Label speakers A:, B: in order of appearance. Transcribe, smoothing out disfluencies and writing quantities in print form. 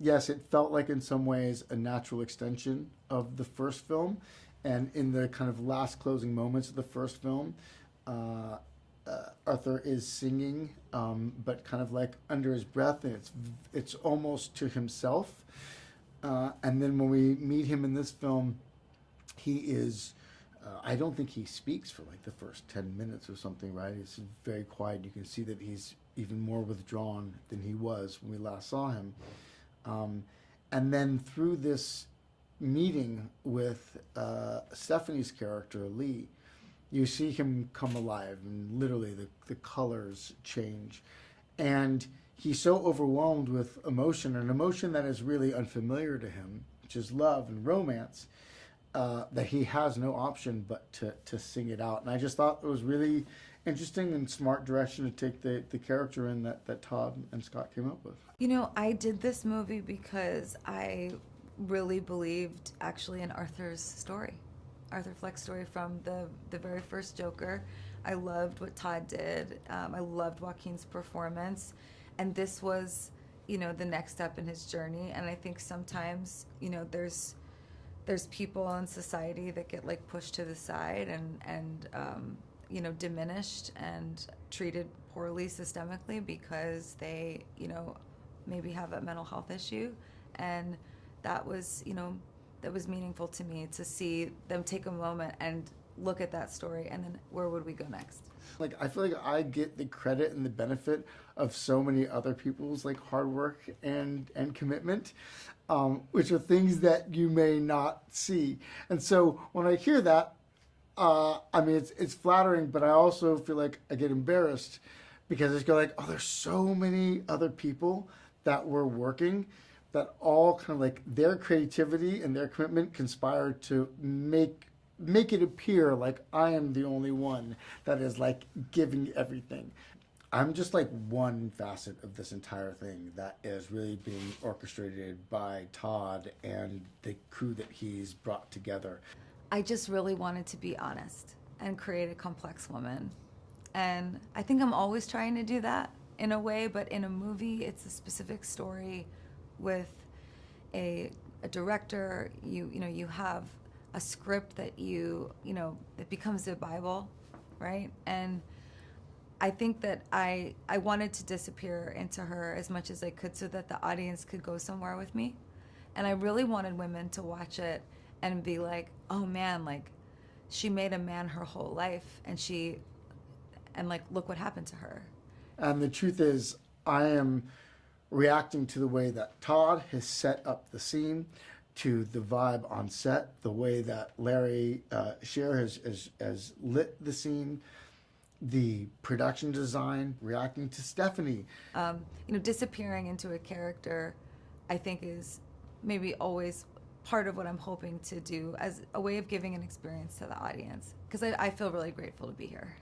A: Yes, it felt like in some ways a natural extension of the first film. And in the kind of last closing moments of the first film, uh, Arthur is singing, but kind of like under his breath, and it's almost to himself. And then when we meet him in this film, he is. I don't think he speaks for like the first 10 minutes or something, right? He's very quiet. You can see that he's even more withdrawn than he was when we last saw him. Um, and then through this meeting with Stephanie's character, Lee, you see him come alive, and literally the colors change. And he's so overwhelmed with emotion, an emotion that is really unfamiliar to him, which is love and romance, that he has no option but to sing it out. And I just thought it was really interesting and smart direction to take the character in that Todd and Scott came up with.
B: You know, I did this movie because I really believed actually in Arthur's story, Arthur Fleck's story from the very first Joker. I loved what Todd did. I loved Joaquin's performance. And this was, you know, the next step in his journey. And I think sometimes, you know, there's people in society that get like pushed to the side and you know, diminished and treated poorly systemically because they, you know, maybe have a mental health issue. And that was, you know, that was meaningful to me to see them take a moment and look at that story, and then where would we go next?
A: Like, I feel like I get the credit and the benefit of so many other people's like hard work and commitment, which are things that you may not see. And so when I hear that, I mean, it's flattering, but I also feel like I get embarrassed because I just go like, oh, there's so many other people that were working that all kind of like their creativity and their commitment conspired to make it appear like I am the only one that is like giving everything. I'm just like one facet of this entire thing that is really being orchestrated by Todd and the crew that he's brought together.
B: I just really wanted to be honest and create a complex woman. And I think I'm always trying to do that in a way, but in a movie, it's a specific story with a director. You know, you have a script that you know, it becomes a Bible, right? And I think that I wanted to disappear into her as much as I could so that the audience could go somewhere with me. And I really wanted women to watch it and be like, oh man, like she made a man her whole life and like, look what happened to her.
A: And the truth is, I am reacting to the way that Todd has set up the scene, to the vibe on set, the way that Larry Sher has lit the scene, the production design, reacting to Stephanie.
B: You know, disappearing into a character, I think, is maybe always part of what I'm hoping to do as a way of giving an experience to the audience, because I feel really grateful to be here.